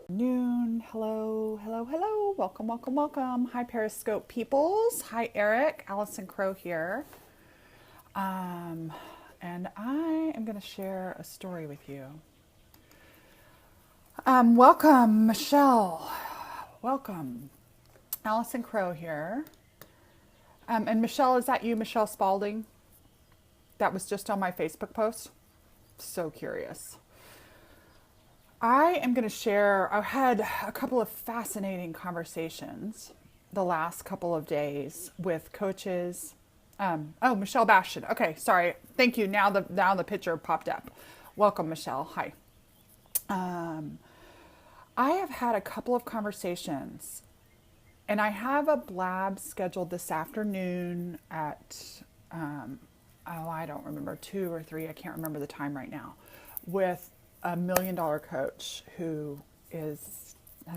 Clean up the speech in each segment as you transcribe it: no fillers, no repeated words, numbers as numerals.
Noon. Hello, hello, hello. Welcome, welcome, welcome. Hi, Periscope peoples. Hi, Eric. Allison Crow here. Um, and I am going to share a story with you. Welcome, Michelle. Welcome. Allison Crow here. And Michelle, is that you, Michelle Spalding? That was just on my Facebook post. So curious. I am going to share, I've had a couple of fascinating conversations the last couple of days with coaches. Oh, Michelle Bastion. Okay, sorry. Thank you. Now the picture popped up. Welcome, Michelle. Hi. Um, I have had a couple of conversations, and I have a blab scheduled this afternoon at, I don't remember, 2 or 3, I can't remember the time right now, with $1 million coach who has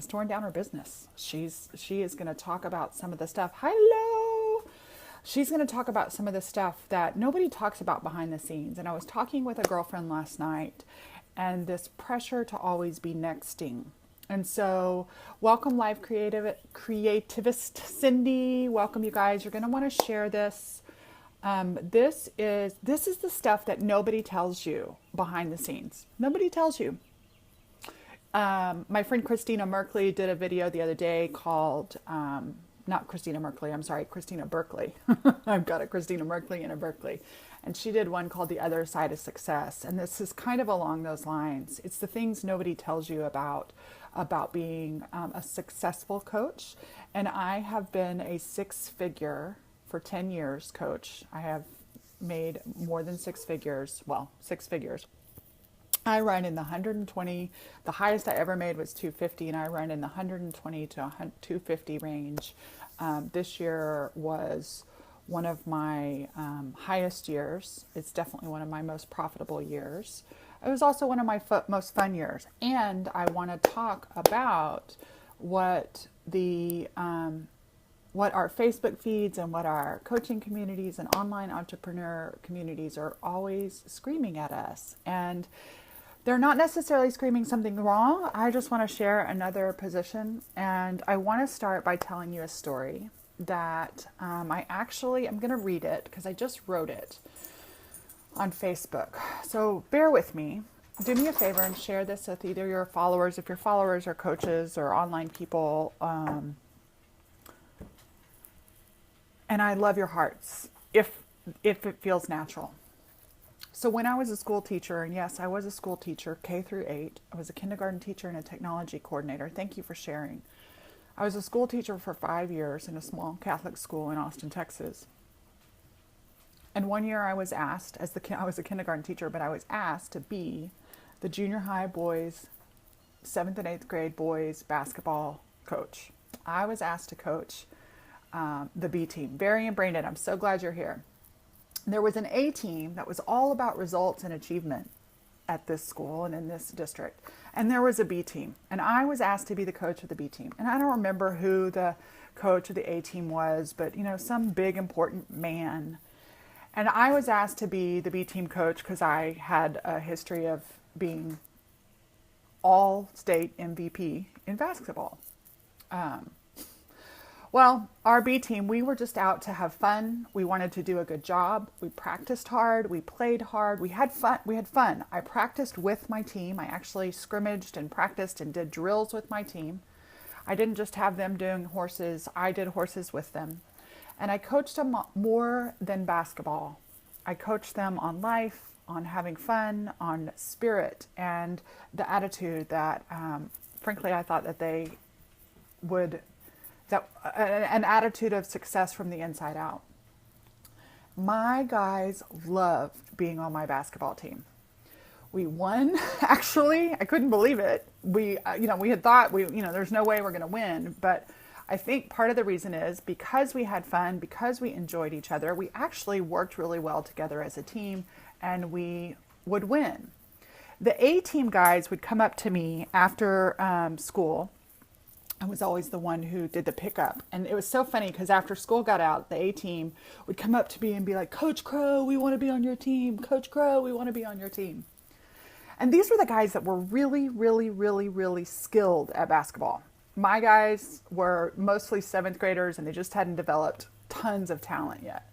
torn down her business. She is going to talk about some of the stuff. Hello. She's going to talk about some of the stuff that nobody talks about behind the scenes. And I was talking with a girlfriend last night, and this pressure to always be nexting. And so, welcome, live creativist Cindy. Welcome, you guys. You're going to want to share this. This is the stuff that nobody tells you behind the scenes. Nobody tells you. My friend Christina Merkley did a video the other day called, not Christina Merkley, I'm sorry, Christina Berkeley. I've got a Christina Merkley and a Berkeley. And she did one called The Other Side of Success. And this is kind of along those lines. It's the things nobody tells you about being a successful coach. And I have been a six-figure for 10 years coach. I have made more than six figures. I run in the 120, the highest I ever made was 250, and I run in the 120 to 250 range. This year was one of my highest years. It's definitely one of my most profitable years. It was also one of my most fun years. And I want to talk about what what our Facebook feeds and what our coaching communities and online entrepreneur communities are always screaming at us. And they're not necessarily screaming something wrong. I just want to share another position. And I want to start by telling you a story that I'm going to read it because I just wrote it on Facebook. So bear with me. Do me a favor and share this with either your followers, if your followers are coaches or online people. And I love your hearts if it feels natural. So when I was a school teacher, and yes, I was a school teacher, K through 8. I was a kindergarten teacher and a technology coordinator. Thank you for sharing. I was a school teacher for 5 years in a small Catholic school in Austin, Texas. And one year I was asked, I was a kindergarten teacher, but I was asked to be the junior high boys, 7th and 8th grade boys basketball coach. I was asked to coach the B team. Barry and Brandon, I'm so glad you're here. There was an A team that was all about results and achievement at this school and in this district. And there was a B team. And I was asked to be the coach of the B team. And I don't remember who the coach of the A team was, but some big important man. And I was asked to be the B team coach because I had a history of being all state MVP in basketball. Well, our B team, we were just out to have fun. We wanted to do a good job. We practiced hard. We played hard. We had fun. I practiced with my team. I actually scrimmaged and practiced and did drills with my team. I didn't just have them doing horses. I did horses with them. And I coached them more than basketball. I coached them on life, on having fun, on spirit, and the attitude that, frankly, I thought that they would an attitude of success from the inside out. My guys loved being on my basketball team. We won, actually. I couldn't believe it. We had thought there's no way we're going to win, but I think part of the reason is because we had fun, because we enjoyed each other, we actually worked really well together as a team, and we would win. The A team guys would come up to me after school. I was always the one who did the pickup. And it was so funny because after school got out, the A team would come up to me and be like, Coach Crow, we want to be on your team. Coach Crow, we want to be on your team. And these were the guys that were really, really, really, really skilled at basketball. My guys were mostly seventh graders and they just hadn't developed tons of talent yet.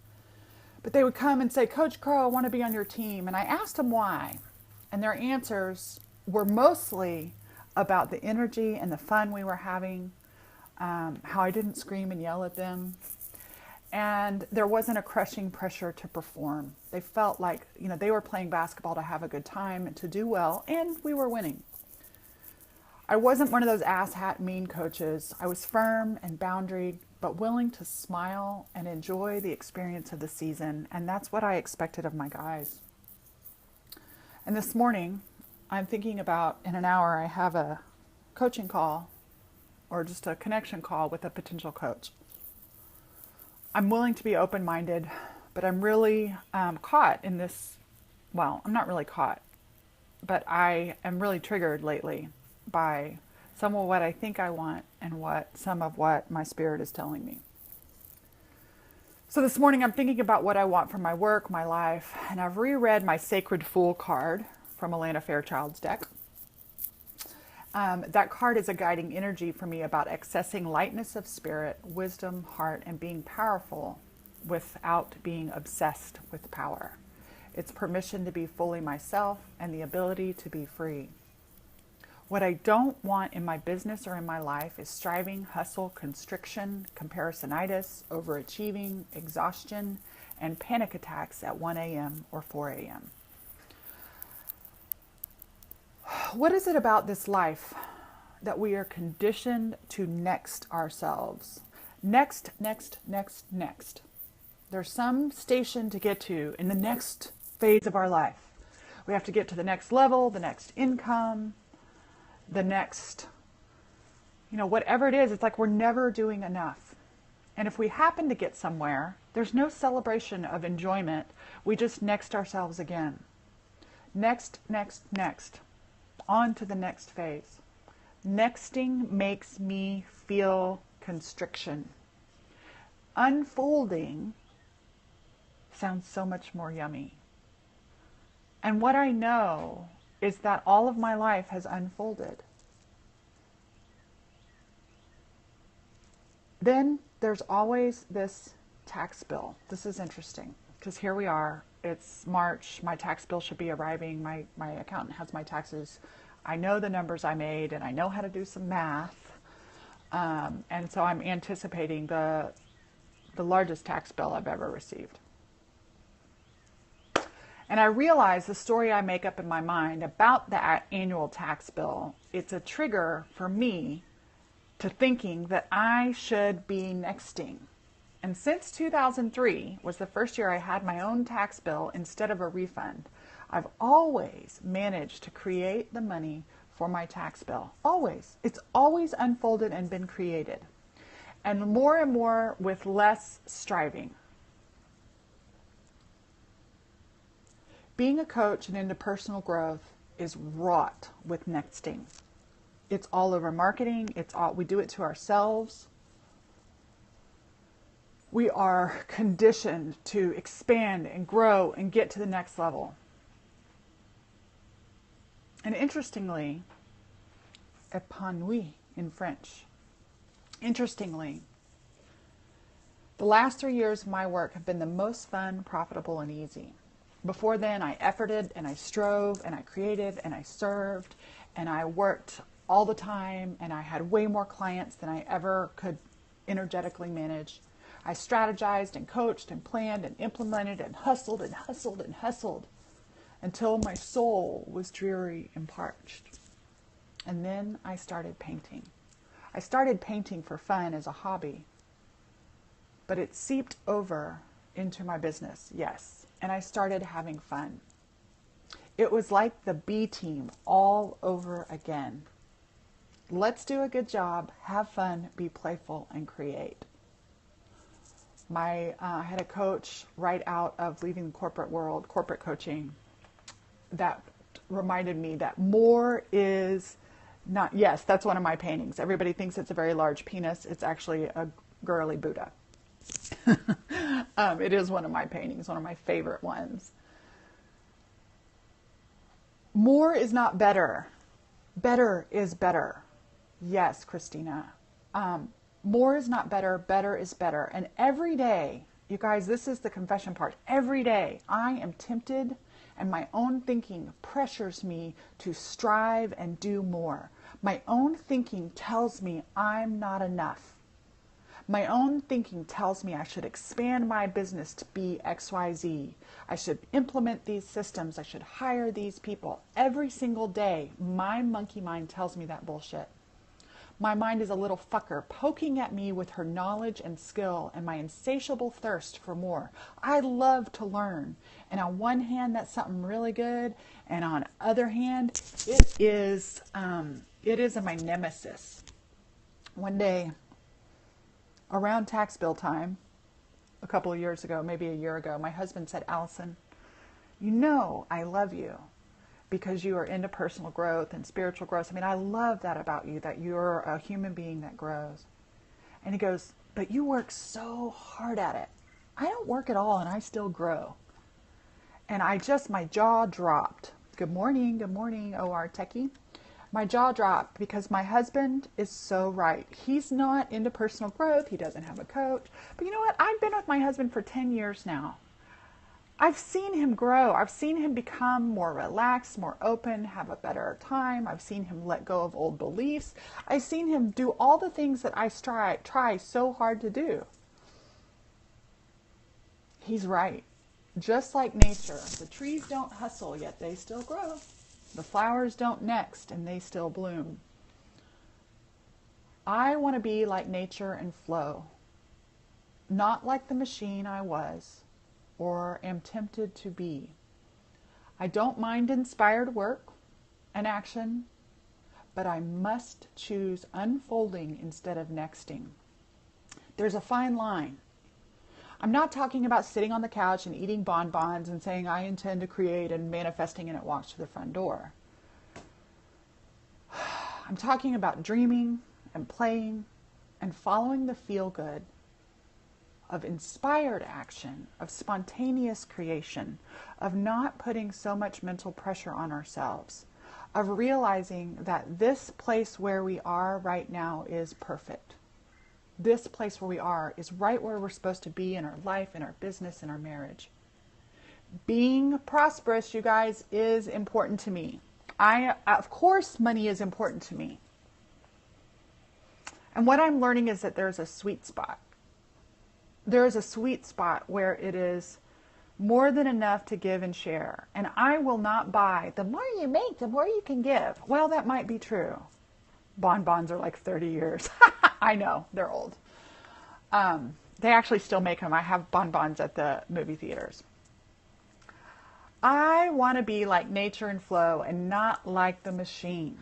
But they would come and say, Coach Crow, I want to be on your team. And I asked them why. And their answers were mostly about the energy and the fun we were having, how I didn't scream and yell at them. And there wasn't a crushing pressure to perform. They felt like, they were playing basketball to have a good time and to do well, and we were winning. I wasn't one of those asshat mean coaches. I was firm and boundaried, but willing to smile and enjoy the experience of the season. And that's what I expected of my guys. And this morning, I'm thinking about in an hour, I have a coaching call or just a connection call with a potential coach. I'm willing to be open-minded, but I'm really caught in this. Well, I'm not really caught, but I am really triggered lately by some of what I think I want and some of what my spirit is telling me. So this morning I'm thinking about what I want from my work, my life, and I've reread my Sacred Fool card from Alana Fairchild's deck. That card is a guiding energy for me about accessing lightness of spirit, wisdom, heart, and being powerful without being obsessed with power. It's permission to be fully myself and the ability to be free. What I don't want in my business or in my life is striving, hustle, constriction, comparisonitis, overachieving, exhaustion, and panic attacks at 1 a.m. or 4 a.m. What is it about this life that we are conditioned to next ourselves? Next, next, next, next. There's some station to get to in the next phase of our life. We have to get to the next level, the next income, the next, whatever it is. It's like we're never doing enough. And if we happen to get somewhere, there's no celebration of enjoyment. We just next ourselves again. Next, next, next. On to the next phase. Nexting makes me feel constriction. Unfolding sounds so much more yummy. And what I know is that all of my life has unfolded. Then there's always this tax bill. This is interesting because here we are. It's March. My tax bill should be arriving. My accountant has my taxes. I know the numbers I made and I know how to do some math. And so I'm anticipating the largest tax bill I've ever received. And I realize the story I make up in my mind about that annual tax bill, it's a trigger for me to thinking that I should be nexting. And since 2003 was the first year I had my own tax bill instead of a refund, I've always managed to create the money for my tax bill. Always. It's always unfolded and been created. And more with less striving. Being a coach and into personal growth is wrought with nexting. It's all over marketing. We do it to ourselves. We are conditioned to expand and grow and get to the next level. And interestingly, épanoui in French. Interestingly, the last 3 years of my work have been the most fun, profitable, and easy. Before then, I efforted and I strove and I created and I served and I worked all the time and I had way more clients than I ever could energetically manage. I strategized and coached and planned and implemented and hustled and hustled and hustled until my soul was dreary and parched. And then I started painting. I started painting for fun as a hobby, but it seeped over into my business, yes, and I started having fun. It was like the B team all over again. Let's do a good job, have fun, be playful, and create. I had a coach right out of leaving the corporate world, corporate coaching, that reminded me that more is not, yes, that's one of my paintings. Everybody thinks it's a very large penis. It's actually a girly Buddha. It is one of my paintings, one of my favorite ones. More is not better. Better is better. Yes, Christina. More is not better. Better is better. And every day, you guys, this is the confession part. Every day I am tempted and my own thinking pressures me to strive and do more. My own thinking tells me I'm not enough. My own thinking tells me I should expand my business to be XYZ. I should implement these systems. I should hire these people. Every single day, my monkey mind tells me that bullshit. My mind is a little fucker poking at me with her knowledge and skill and my insatiable thirst for more. I love to learn. And on one hand, that's something really good. And on the other hand, it is my nemesis. One day, around tax bill time, a couple of years ago, maybe a year ago, my husband said, Allison, you know I love you because you are into personal growth and spiritual growth. I mean, I love that about you, that you're a human being that grows. And he goes, but you work so hard at it. I don't work at all and I still grow. And my jaw dropped. Good morning, OR Techie. My jaw dropped because my husband is so right. He's not into personal growth. He doesn't have a coach. But you know what? I've been with my husband for 10 years now. I've seen him grow. I've seen him become more relaxed, more open, have a better time. I've seen him let go of old beliefs. I've seen him do all the things that I try so hard to do. He's right. Just like nature, the trees don't hustle, yet they still grow. The flowers don't next, and they still bloom. I want to be like nature and flow, not like the machine I was or am tempted to be. I don't mind inspired work and action, but I must choose unfolding instead of nexting. There's a fine line. I'm not talking about sitting on the couch and eating bonbons and saying I intend to create and manifesting and it walks to the front door. I'm talking about dreaming and playing and following the feel-good of inspired action, of spontaneous creation, of not putting so much mental pressure on ourselves, of realizing that this place where we are right now is perfect. This place where we are is right where we're supposed to be in our life, in our business, in our marriage. Being prosperous, you guys, is important to me. Of course, money is important to me. And what I'm learning is that there's a sweet spot. There is a sweet spot where it is more than enough to give and share. And I will not buy, the more you make, the more you can give. Well, that might be true. Bonbons are like 30 years. I know, they're old. They actually still make them. I have bonbons at the movie theaters. I want to be like nature and flow and not like the machine.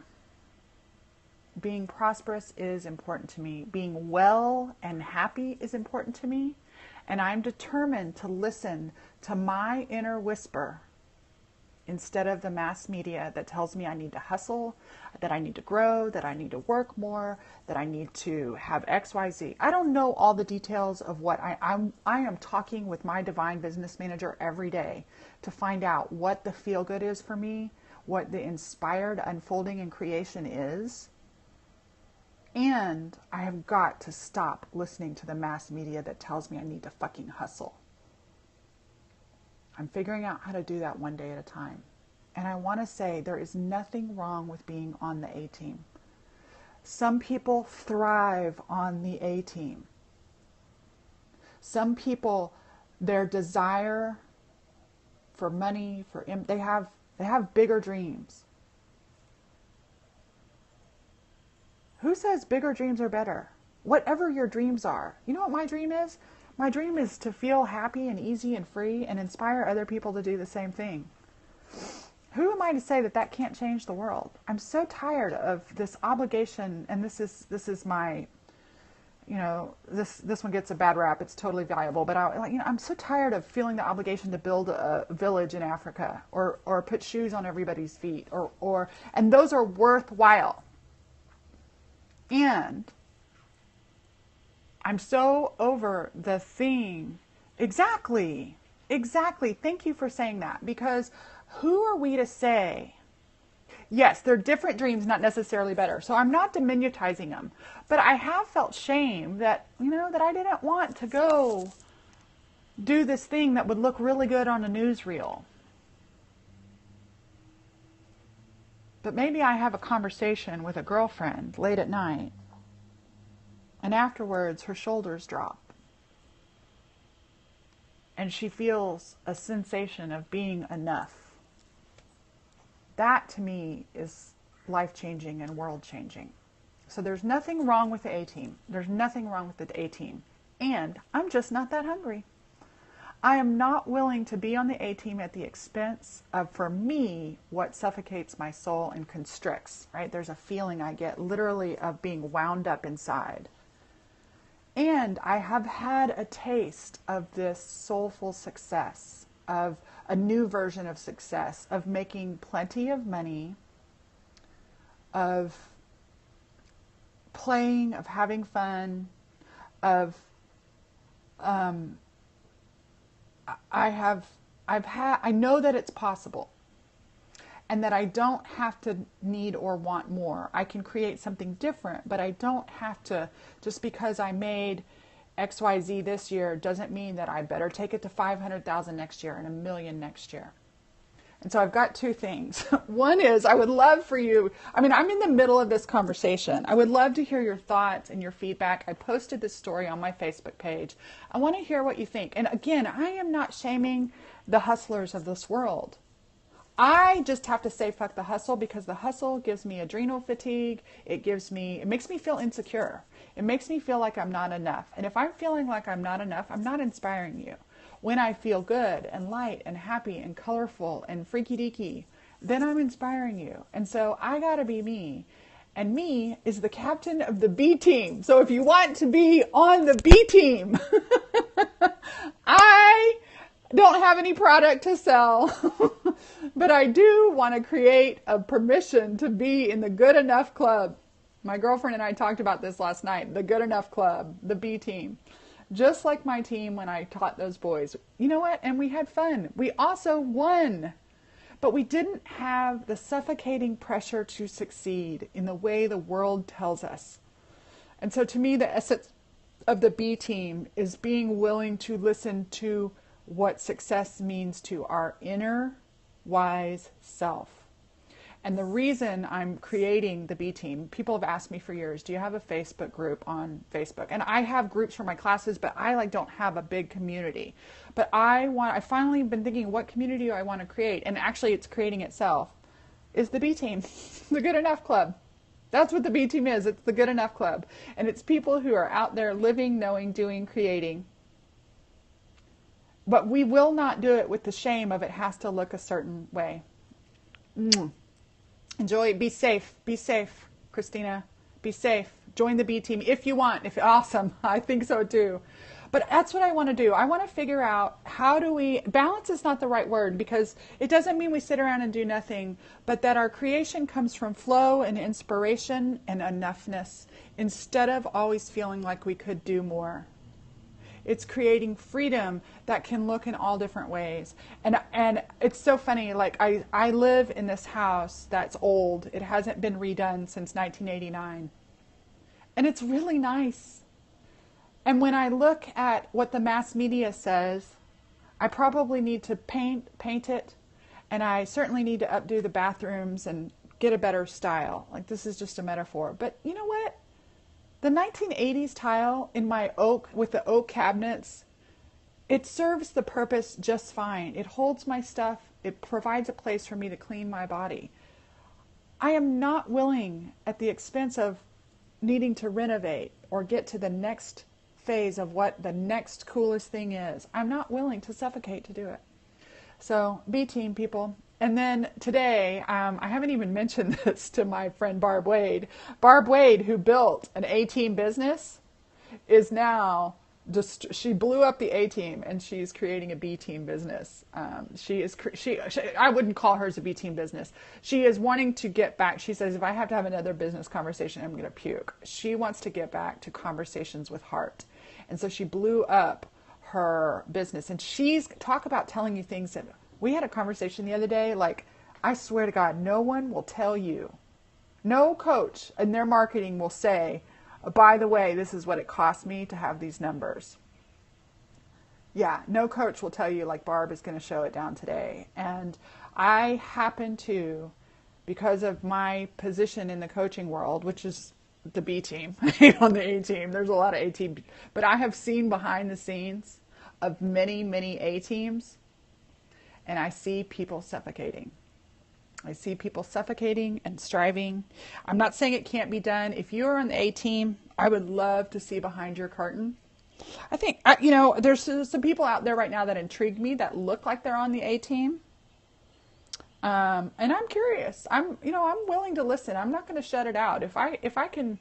Being prosperous is important to me. Being well and happy is important to me. And I'm determined to listen to my inner whisper instead of the mass media that tells me I need to hustle, that I need to grow, that I need to work more, that I need to have XYZ. I don't know all the details of what I am talking with my divine business manager every day to find out what the feel good is for me, what the inspired unfolding and creation is. And I have got to stop listening to the mass media that tells me I need to fucking hustle. I'm figuring out how to do that one day at a time. And I want to say there is nothing wrong with being on the A team. Some people thrive on the A team. Some people, their desire for money, they have bigger dreams. Who says bigger dreams are better? Whatever your dreams are. You know what my dream is? My dream is to feel happy and easy and free and inspire other people to do the same thing. Who am I to say that can't change the world? I'm so tired of this obligation, and this is my, this one gets a bad rap. It's totally valuable, but I'm so tired of feeling the obligation to build a village in Africa or put shoes on everybody's feet and those are worthwhile. And I'm so over the thing. Exactly. Thank you for saying that. Because who are we to say Yes, they're different dreams, not necessarily better. So I'm not diminutizing them. But I have felt shame that, that I didn't want to go do this thing that would look really good on a newsreel. But maybe I have a conversation with a girlfriend late at night, and afterwards her shoulders drop. And she feels a sensation of being enough. That to me is life-changing and world-changing. So there's nothing wrong with the A-team. There's nothing wrong with the A-team. And I'm just not that hungry. I am not willing to be on the A-team at the expense of, for me, what suffocates my soul and constricts, right? There's a feeling I get literally of being wound up inside. And I have had a taste of this soulful success, of a new version of success, of making plenty of money, of playing, of having fun, of I know that it's possible, and that I don't have to need or want more. I can create something different, but I don't have to, just because I made XYZ this year doesn't mean that I better take it to 500,000 next year and 1 million next year. And so I've got two things. One is I would love for you, I'm in the middle of this conversation. I would love to hear your thoughts and your feedback. I posted this story on my Facebook page. I want to hear what you think. And again, I am not shaming the hustlers of this world. I just have to say fuck the hustle, because the hustle gives me adrenal fatigue. It makes me feel insecure. It makes me feel like I'm not enough. And if I'm feeling like I'm not enough, I'm not inspiring you. When I feel good and light and happy and colorful and freaky deaky, then I'm inspiring you. And so I gotta be me. And me is the captain of the B team. So if you want to be on the B team, I don't have any product to sell, but I do want to create a permission to be in the good enough club. My girlfriend and I talked about this last night, the good enough club, the B team. Just like my team when I taught those boys. You know what? And we had fun. We also won. But we didn't have the suffocating pressure to succeed in the way the world tells us. And so to me, the essence of the B team is being willing to listen to what success means to our inner wise self. And the reason I'm creating the B team, people have asked me for years, do you have a Facebook group on Facebook? And I have groups for my classes, but I don't have a big community. But I finally been thinking, what community do I want to create? And actually it's creating itself, is the B team, the Good Enough Club. That's what the B team is. It's the Good Enough Club. And it's people who are out there living, knowing, doing, creating. But we will not do it with the shame of it has to look a certain way. Enjoy, be safe, Christina, be safe. Join the B team if you want, awesome, I think so too. But that's what I want to do. I want to figure out balance is not the right word, because it doesn't mean we sit around and do nothing, but that our creation comes from flow and inspiration and enoughness, instead of always feeling like we could do more. It's creating freedom that can look in all different ways. And it's so funny, like I live in this house that's old. It hasn't been redone since 1989. And it's really nice. And when I look at what the mass media says, I probably need to paint it. And I certainly need to updo the bathrooms and get a better style. Like, this is just a metaphor. But you know what? The 1980s tile in my oak, with the oak cabinets, it serves the purpose just fine. It holds my stuff. It provides a place for me to clean my body. I am not willing, at the expense of needing to renovate or get to the next phase of what the next coolest thing is. I'm not willing to suffocate to do it. So, B team, people. And then today, I haven't even mentioned this to my friend Barb Wade. Barb Wade, who built an A-team business, is now she blew up the A-team, and she's creating a B-team business. I wouldn't call hers a B-team business. She is wanting to get back. She says, if I have to have another business conversation, I'm going to puke. She wants to get back to conversations with heart. And so she blew up her business. And talk about telling you things that we had a conversation the other day, like I swear to God, no one will tell you. No coach in their marketing will say, by the way, this is what it cost me to have these numbers. Yeah, no coach will tell you like Barb is going to show it down today. And I happen to, because of my position in the coaching world, which is the B team, on the A team, there's a lot of A team, but I have seen behind the scenes of many, many A teams, and I see people suffocating. I see people suffocating and striving. I'm not saying it can't be done. If you're on the A team, I would love to see behind your curtain. I think, there's some people out there right now that intrigue me that look like they're on the A team. And I'm curious. I'm willing to listen. I'm not going to shut it out. If I can,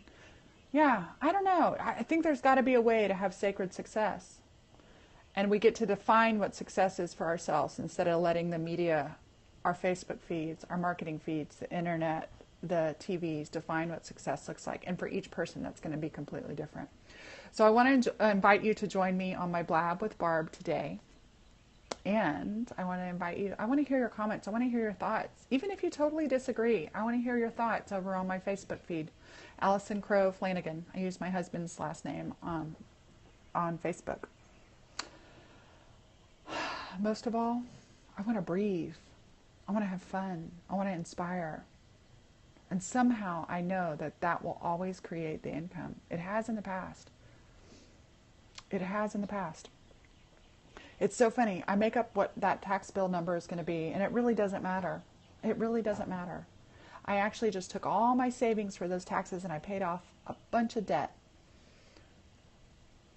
I don't know. I think there's got to be a way to have sacred success. And we get to define what success is for ourselves instead of letting the media, our Facebook feeds, our marketing feeds, the internet, the TVs define what success looks like. And for each person, that's going to be completely different. So I want to invite you to join me on my Blab with Barb today. And I want to invite you, I want to hear your comments. I want to hear your thoughts. Even if you totally disagree, I want to hear your thoughts over on my Facebook feed. Allison Crow Flanagan. I use my husband's last name on Facebook. Most of all, I want to breathe. I want to have fun. I want to inspire. And somehow I know that will always create the income. It has in the past. It has in the past. It's so funny. I make up what that tax bill number is going to be, and it really doesn't matter. It really doesn't matter. I actually just took all my savings for those taxes and I paid off a bunch of debt.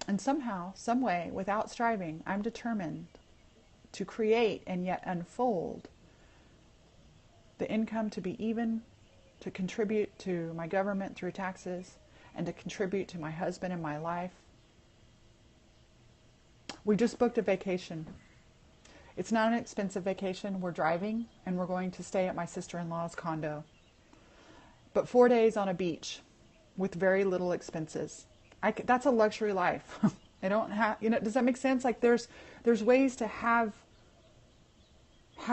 And somehow, some way, without striving, I'm determined to create and yet unfold the income to be even, to contribute to my government through taxes, and to contribute to my husband and my life. We just booked a vacation. It's not an expensive vacation. We're driving and we're going to stay at my sister-in-law's condo. But 4 days on a beach with very little expenses. That's a luxury life. I don't have, does that make sense? Like there's ways to have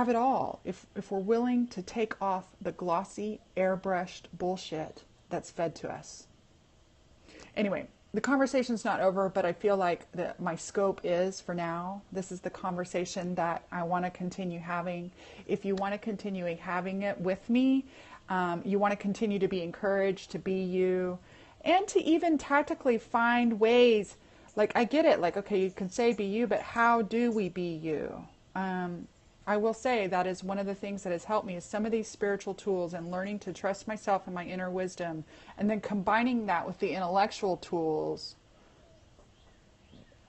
it all if we're willing to take off the glossy, airbrushed bullshit that's fed to us. Anyway, the conversation's not over, but I feel like my scope is for now. This is the conversation that I want to continue having. If you want to continue having it with me, you want to continue to be encouraged to be you, and to even tactically find ways. Like, I get it. Like, okay, you can say be you, but how do we be you? I will say that is one of the things that has helped me is some of these spiritual tools and learning to trust myself and my inner wisdom, and then combining that with the intellectual tools.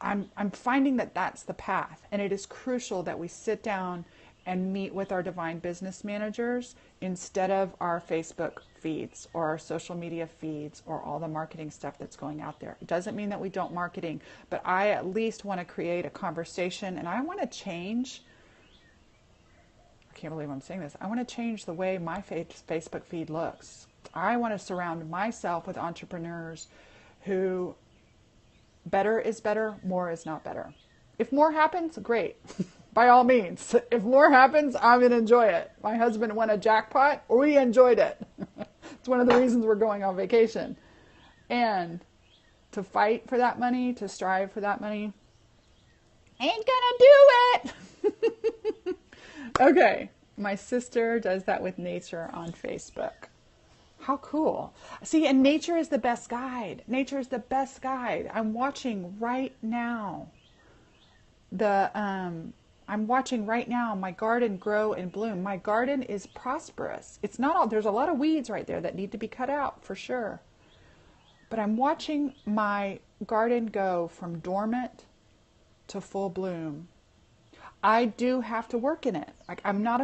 I'm finding that that's the path, and it is crucial that we sit down and meet with our divine business managers instead of our Facebook feeds or our social media feeds or all the marketing stuff that's going out there. It doesn't mean that we don't marketing, but I at least want to create a conversation, and I want to change. I can't believe I'm saying this. I want to change the way my Facebook feed looks. I want to surround myself with entrepreneurs who better is better, more is not better. If more happens, great. By all means. If more happens, I'm going to enjoy it. My husband won a jackpot. We enjoyed it. It's one of the reasons we're going on vacation. And to fight for that money, to strive for that money, ain't gonna do it. Okay. My sister does that with nature on Facebook. How cool. See, and nature is the best guide. Nature is the best guide. I'm watching right now my garden grow and bloom. My garden is prosperous. It's not all, there's a lot of weeds right there that need to be cut out for sure. But I'm watching my garden go from dormant to full bloom. I do have to work in it. Like I'm not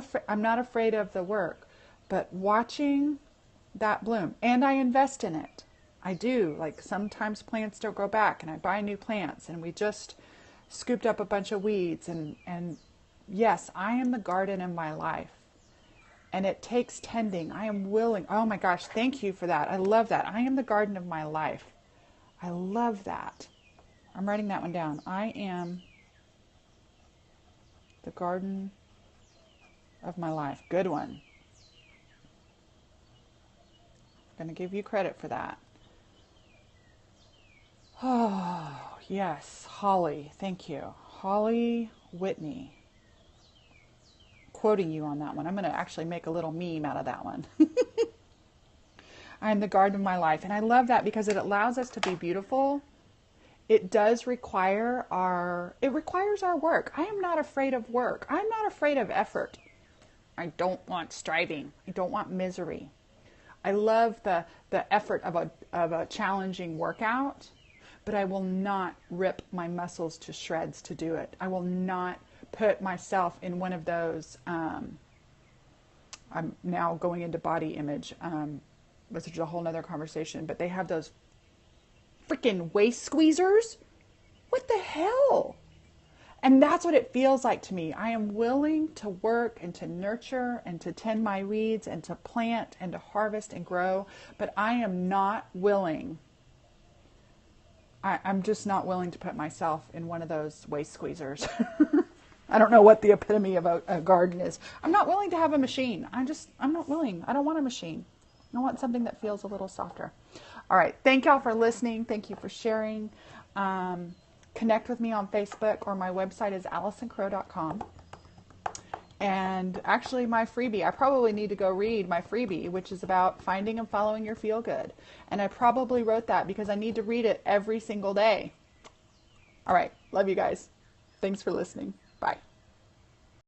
afraid of the work, but watching that bloom, and I invest in it. I do. Like sometimes plants don't grow back, and I buy new plants, and we just scooped up a bunch of weeds, and yes, I am the garden in my life, and it takes tending. I am willing. Oh my gosh, thank you for that. I love that. I am the garden of my life. I love that. I'm writing that one down. I am the garden of my life. Good one. I'm going to give you credit for that. Oh, yes. Holly. Thank you. Holly Whitney. Quoting you on that one. I'm going to actually make a little meme out of that one. I am the garden of my life. And I love that because it allows us to be beautiful. It does require it requires our work. I am not afraid of work. I'm not afraid of effort. I don't want striving. I don't want misery. I love the effort of a challenging workout, but I will not rip my muscles to shreds to do it. I will not put myself in one of those, I'm now going into body image, which is a whole nother conversation, but they have those freaking waist squeezers. What the hell? And that's what it feels like to me. I am willing to work and to nurture and to tend my weeds and to plant and to harvest and grow, but I am not willing. I'm just not willing to put myself in one of those waist squeezers. I don't know what the epitome of a garden is. I'm not willing to have a machine. I'm not willing. I don't want a machine. I want something that feels a little softer. All right. Thank y'all for listening. Thank you for sharing. Connect with me on Facebook, or my website is AllisonCrow.com. And actually my freebie, I probably need to go read my freebie, which is about finding and following your feel good. And I probably wrote that because I need to read it every single day. All right. Love you guys. Thanks for listening.